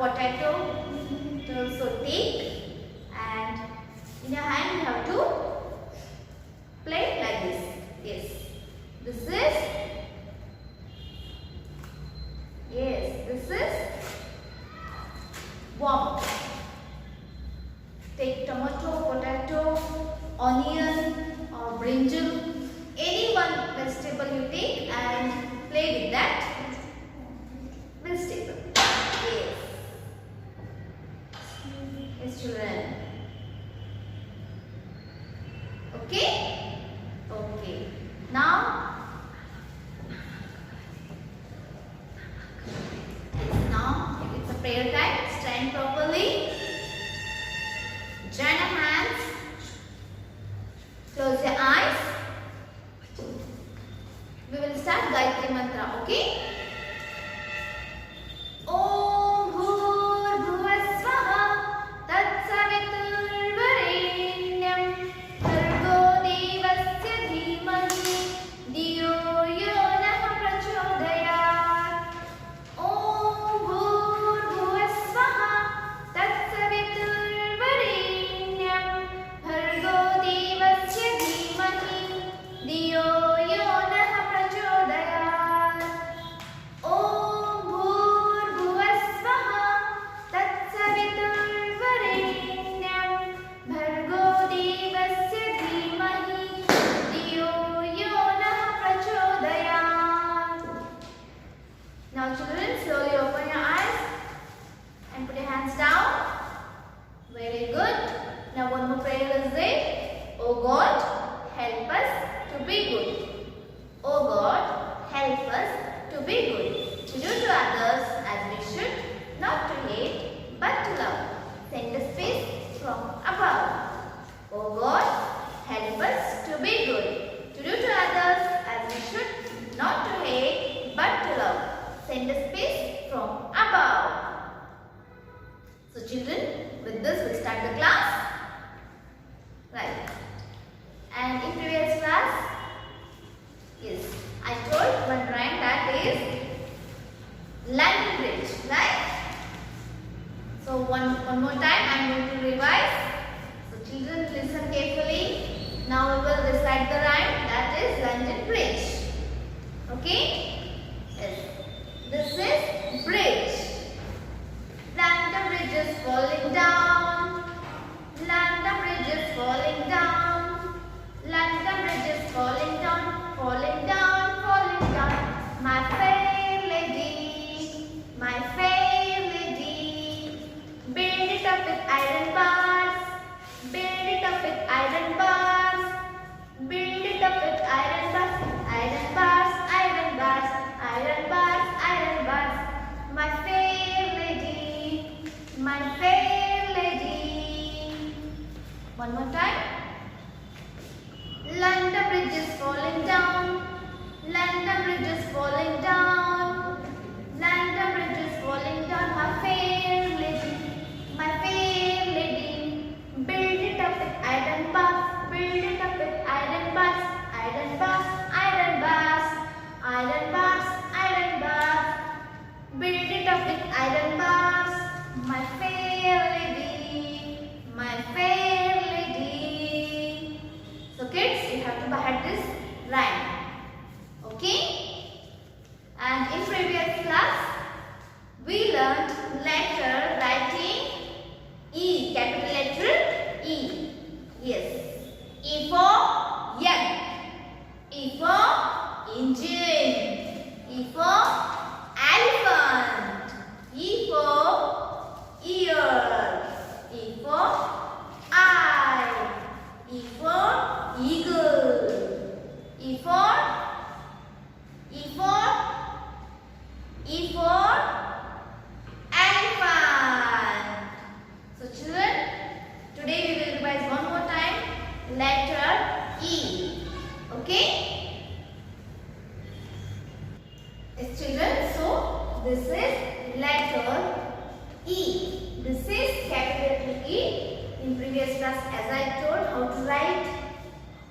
potato. So take, and in your hand you have to play like this. Yes, this is worm. Take tomato, potato, onion or brinjal, any one vegetable you take and play with that vegetable. Yes, children. Okay? Okay. Now it's a prayer time. Stand properly. Join your hands. Close your eyes. We will start Gayatri Mantra. Okay? Om Bhurbhuvah Swaha Tatsaviturvarenyam Bhargo Devasya Dhimahi Dhiyo Yo Nah Prachodayat. Om Bhurbhuvah Swaha Tatsaviturvarenyam Bhargo Devasya Dhimahi Dhiyo Yo Nah Prachodayat. Om Bhurbhuvah Swaha Tatsaviturvarenyam Bhargo Devasya Dhimahi Dhiyo Yo Nah Prachodayat. Now children, slowly open your eyes and put your hands down. Very good. Now one more prayer is there. Oh God, help us to be good. Oh God, help us to be good. To do to others as we should, not to hate, but to love. Send us peace from above. Oh God, help us to be good. To do to others as we should, not to hate, but to love. Send us peace from above. So children, with this we'll start the class. Right. And in previous class, yes, I told one rhyme that is London Bridge, right? So one more time I am going to revise. So children, listen carefully. Now we will recite the rhyme that is London Bridge. Okay? Yes. This is bridge. London Bridge is falling down. London Bridge is falling down. London Bridge is falling down, falling down, falling down. My fair lady, my fair lady. Build it up with iron bars. Build it up with iron bars. Build it up with iron bars. Iron bars, iron bars, iron bars, iron bars. My fair lady, my fair lady. One more time. London Bridge is falling down. London Bridge is falling down. London Bridge is falling down. My fair lady, my fair lady. Build it up with iron bars. Build it up with iron bars. Iron bars, iron bars. Iron bars, iron bars. Build it up with iron bars. My fair lady, my fair lady. So kids, you have to have this rhyme. Okay? And in previous class, we learned letter writing E, capital letter E. Yes. E for egg. E for engine. E for elephant. E for ear. E for eye. E for eagle. E for elephant. So children, today we will revise one more time letter E. Okay? Yes children, so this is letter E. This is capital E. In previous class, as I told how to write.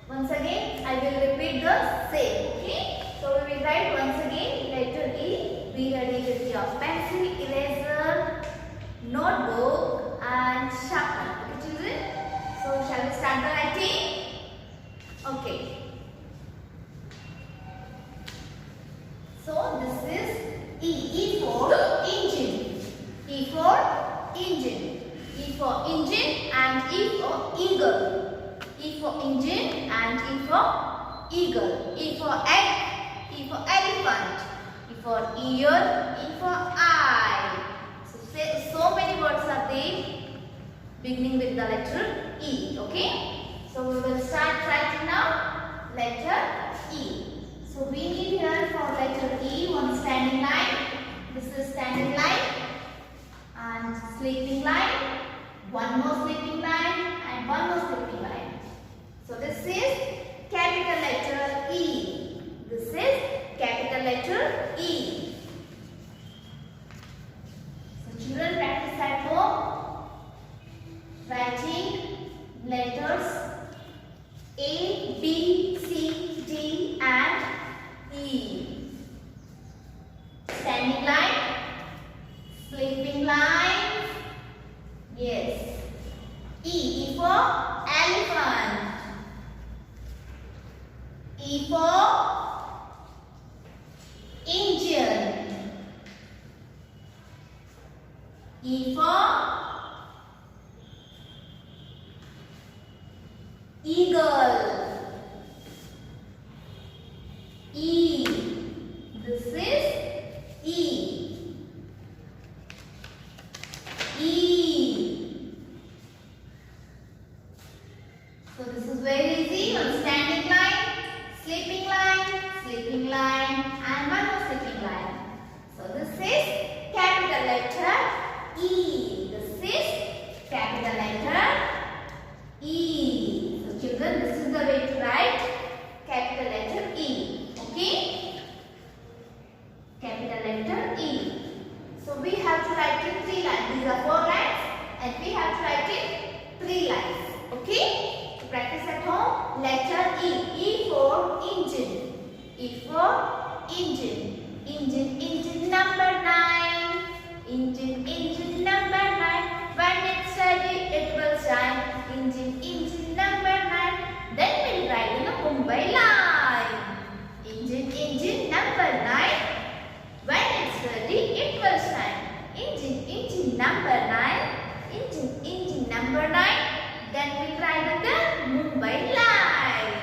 Once again, I will repeat the same. Okay? So we will write once again letter E. Be ready with your pencil, eraser, beginning with the letter E. Okay. So we will start writing now letter E. So we need here for letter E one standing line. This is standing line and sleeping line. One more sleeping line and one more sleeping line. So this is capital letter E. This is capital letter E. So children, practice at home writing letters A, B, C, D and E. Standing line, sleeping line. Yes. E for elephant. E for engine. E for eagle. E. This is E. E. So this is very easy. One standing line, sleeping line, and one more sleeping line. So this is capital letter E. This is capital letter E. So children, this is the way to write capital letter E. Okay? Capital letter E. So we have to write in 3 lines. These are 4 lines and we have to write in 3 lines. Okay? So practice at home. Letter E. E for engine. E for engine. Engine number 9. Engine number 9. When it's ready, it will shine. Engine number 9. Then we'll ride in a Mumbai line. Engine number 9. When it's ready, it will shine. Engine number 9. Engine number 9. Then we'll ride in the Mumbai line.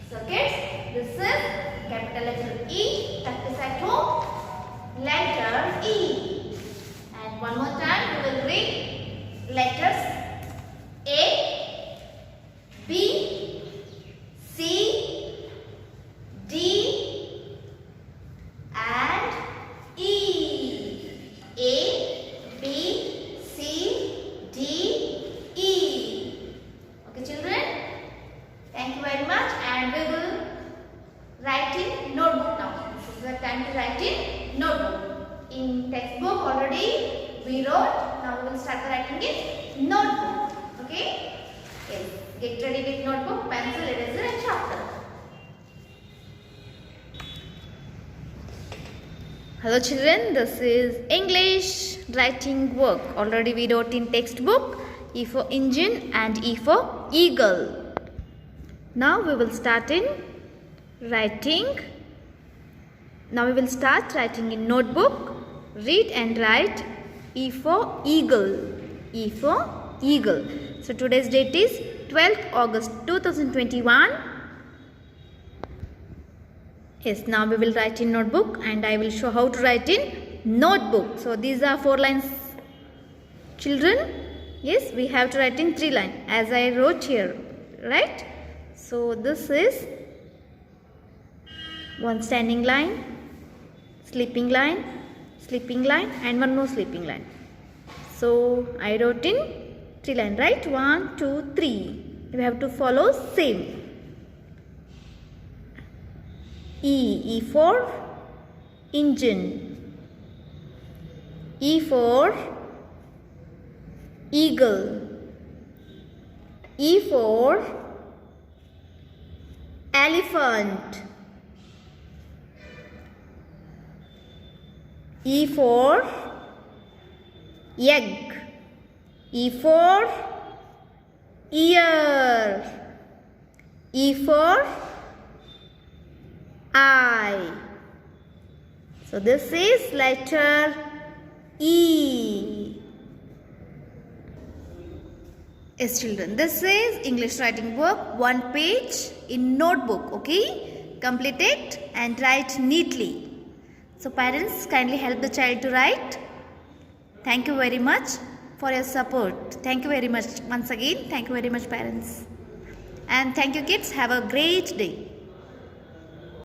So kids, this is capital letter E. Practice at home. Letter E. And one more time we will read letters A, B, C, D and E. A, B, C, D, E. Okay children, thank you very much and we will write in notebook now. This is the time to write in notebook. In textbook already we wrote, now we will start writing in notebook. Okay? Yes. Get ready with notebook, pencil, eraser and sharpener. Hello children, this is English writing work. Already we wrote in textbook E for engine and E for eagle. Now we will start in writing. Now we will start writing in notebook. Read and write E for eagle. E for eagle. So today's date is 12th August 2021. Yes, now we will write in notebook and I will show how to write in notebook. So these are 4 lines children. Yes, we have to write in 3 lines as I wrote here, right? So this is one standing line, sleeping line and one more sleeping line. So I wrote in 3 lines, right? 1, 2, 3. We have to follow same. E for engine. E for eagle. E for elephant. E for egg. E for ear. E for eye. So this is letter E. Yes children, this is English writing work, 1 page in notebook. Okay, complete it and write neatly. So parents, kindly help the child to write. Thank you very much. for your support. Thank you very much once again. Thank you very much, parents. And thank you, kids. Have a great day.